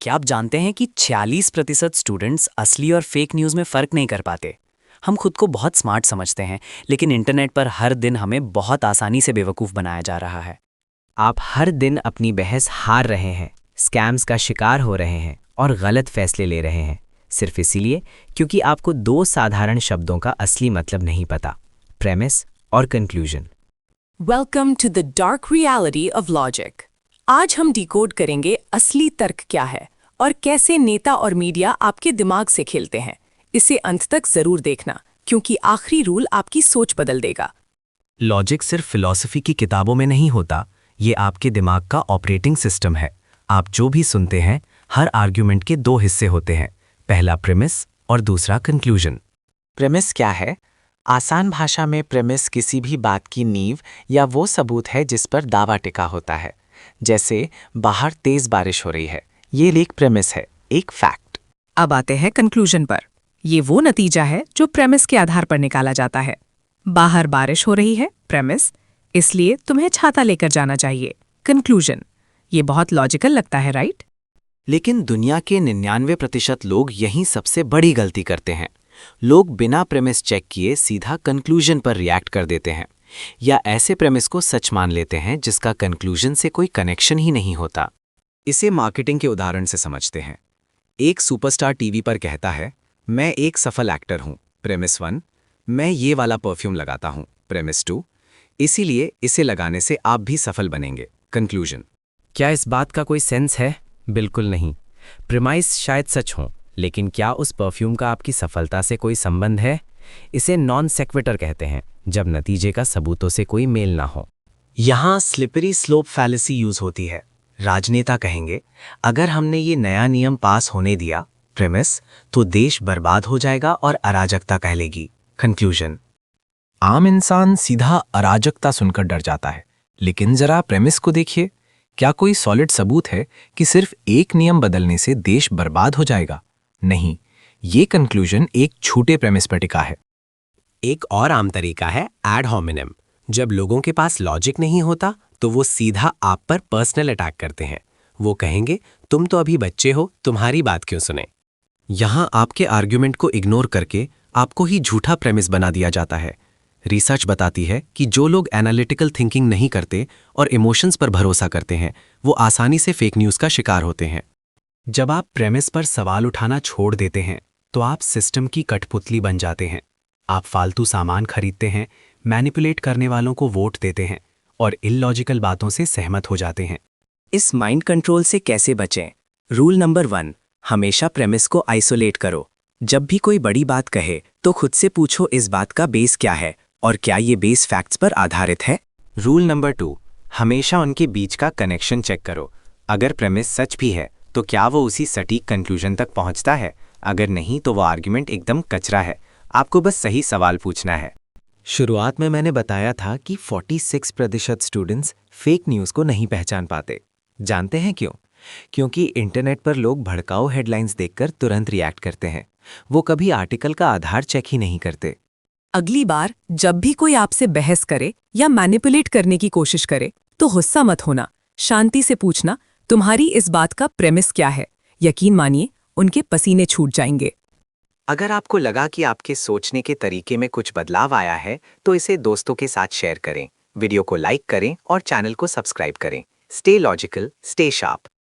क्या आप जानते हैं कि 46% स्टूडेंट्स असली और फेक न्यूज़ में फ़र्क नहीं कर पाते। हम खुद को बहुत स्मार्ट समझते हैं, लेकिन इंटरनेट पर हर दिन हमें बहुत आसानी से बेवकूफ़ बनाया जा रहा है। आप हर दिन अपनी बहस हार रहे हैं, स्कैम्स का शिकार हो रहे हैं और गलत फैसले ले रहे हैं, सिर्फ इसीलिए क्योंकि आपको दो साधारण शब्दों का असली मतलब नहीं पता, प्रेमिस और conclusion. Welcome to the dark reality of logic. आज हम डिकोड करेंगे असली तर्क क्या है और कैसे नेता और मीडिया आपके दिमाग से खेलते हैं। इसे अंत तक जरूर देखना, क्योंकि आखिरी रूल आपकी सोच बदल देगा। लॉजिक सिर्फ फिलॉसफी की किताबों में नहीं होता, ये आपके दिमाग का ऑपरेटिंग सिस्टम है। आप जो भी सुनते हैं, हर आर्ग्यूमेंट के दो हिस्से होते हैं, पहला प्रेमिस और दूसरा कंक्लूजन। प्रेमिस क्या है? आसान भाषा में प्रेमिस किसी भी बात की नींव या वो सबूत है जिस पर दावा टिका होता है। जैसे बाहर तेज बारिश हो रही है, ये एक प्रेमिस है, एक फैक्ट। अब आते हैं कंक्लूजन पर। ये वो नतीजा है जो प्रेमिस के आधार पर निकाला जाता है। बाहर बारिश हो रही है, प्रेमिस, इसलिए तुम्हें छाता लेकर जाना चाहिए, कंक्लूजन। ये बहुत लॉजिकल लगता है, राइट? लेकिन दुनिया के 99% लोग यहीं सबसे बड़ी गलती करते हैं। लोग बिना प्रेमिस चेक किए सीधा कंक्लूजन पर रिएक्ट कर देते हैं, या ऐसे प्रेमिस को सच मान लेते हैं जिसका कंक्लूजन से कोई कनेक्शन ही नहीं होता। इसे मार्केटिंग के उदाहरण से समझते हैं। एक सुपरस्टार टीवी पर कहता है, मैं एक सफल एक्टर हूं, प्रेमिस 1, मैं ये वाला परफ्यूम लगाता हूं, प्रेमिस 2, इसीलिए इसे लगाने से आप भी सफल बनेंगे, कंक्लूजन। क्या इस बात का कोई सेंस है? बिल्कुल नहीं। प्रीमाइस शायद सच हो, लेकिन क्या उस परफ्यूम का आपकी सफलता से कोई संबंध है? इसे नॉन सेक्विटर कहते हैं, जब नतीजे का सबूतों से कोई मेल ना हो। यहाँ स्लिपरी स्लोप फैलेसी यूज होती है। राजनेता कहेंगे, अगर हमने ये नया नियम पास होने दिया, प्रेमिस, तो देश बर्बाद हो जाएगा और अराजकता कहलेगी, कंक्लूजन। आम इंसान सीधा अराजकता सुनकर डर जाता है, लेकिन जरा प्रेमिस को देखिए। क्या कोई सॉलिड सबूत है कि सिर्फ एक नियम बदलने से देश बर्बाद हो जाएगा? नहीं, ये कंक्लूजन एक छूटे प्रेमिस पर टिका है। एक और आम तरीका है एड होमिनेम। जब लोगों के पास लॉजिक नहीं होता तो वो सीधा आप पर पर्सनल अटैक करते हैं। वो कहेंगे, तुम तो अभी बच्चे हो, तुम्हारी बात क्यों सुने। यहाँ आपके आर्ग्यूमेंट को इग्नोर करके आपको ही झूठा प्रेमिस बना दिया जाता है। रिसर्च बताती है कि जो लोग एनालिटिकल थिंकिंग नहीं करते और इमोशंस पर भरोसा करते हैं, वो आसानी से फेक न्यूज़ का शिकार होते हैं। जब आप प्रेमिस पर सवाल उठाना छोड़ देते हैं तो आप सिस्टम की कठपुतली बन जाते हैं। आप फालतू सामान खरीदते हैं, मैनिपुलेट करने वालों को वोट देते हैं और इलॉजिकल बातों से सहमत हो जाते हैं। इस माइंड कंट्रोल से कैसे बचें? रूल नंबर 1, हमेशा प्रेमिस को आइसोलेट करो। जब भी कोई बड़ी बात कहे तो खुद से पूछो, इस बात का बेस क्या है और क्या ये बेस फैक्ट्स पर आधारित है। रूल नंबर 2, हमेशा उनके बीच का कनेक्शन चेक करो। अगर प्रेमिस सच भी है तो क्या वो उसी सटीक कंक्लूजन तक पहुंचता है? अगर नहीं तो वो आर्ग्यूमेंट एकदम कचरा है। आपको बस सही सवाल पूछना है। शुरुआत में मैंने बताया था कि 46% स्टूडेंट्स फेक न्यूज़ को नहीं पहचान पाते। जानते हैं क्यों? क्योंकि इंटरनेट पर लोग भड़काऊ हेडलाइंस देखकर तुरंत रिएक्ट करते हैं। वो कभी आर्टिकल का आधार चेक ही नहीं करते। अगली बार जब भी कोई आपसे बहस करे या मैनिपुलेट करने की कोशिश करे तो गुस्सा मत होना, शांति से पूछना, तुम्हारी इस बात का प्रेमिस क्या है। यकीन मानिए, उनके पसीने छूट जाएंगे। अगर आपको लगा कि आपके सोचने के तरीके में कुछ बदलाव आया है तो इसे दोस्तों के साथ शेयर करें, वीडियो को लाइक करें और चैनल को सब्सक्राइब करें। Stay logical, stay sharp.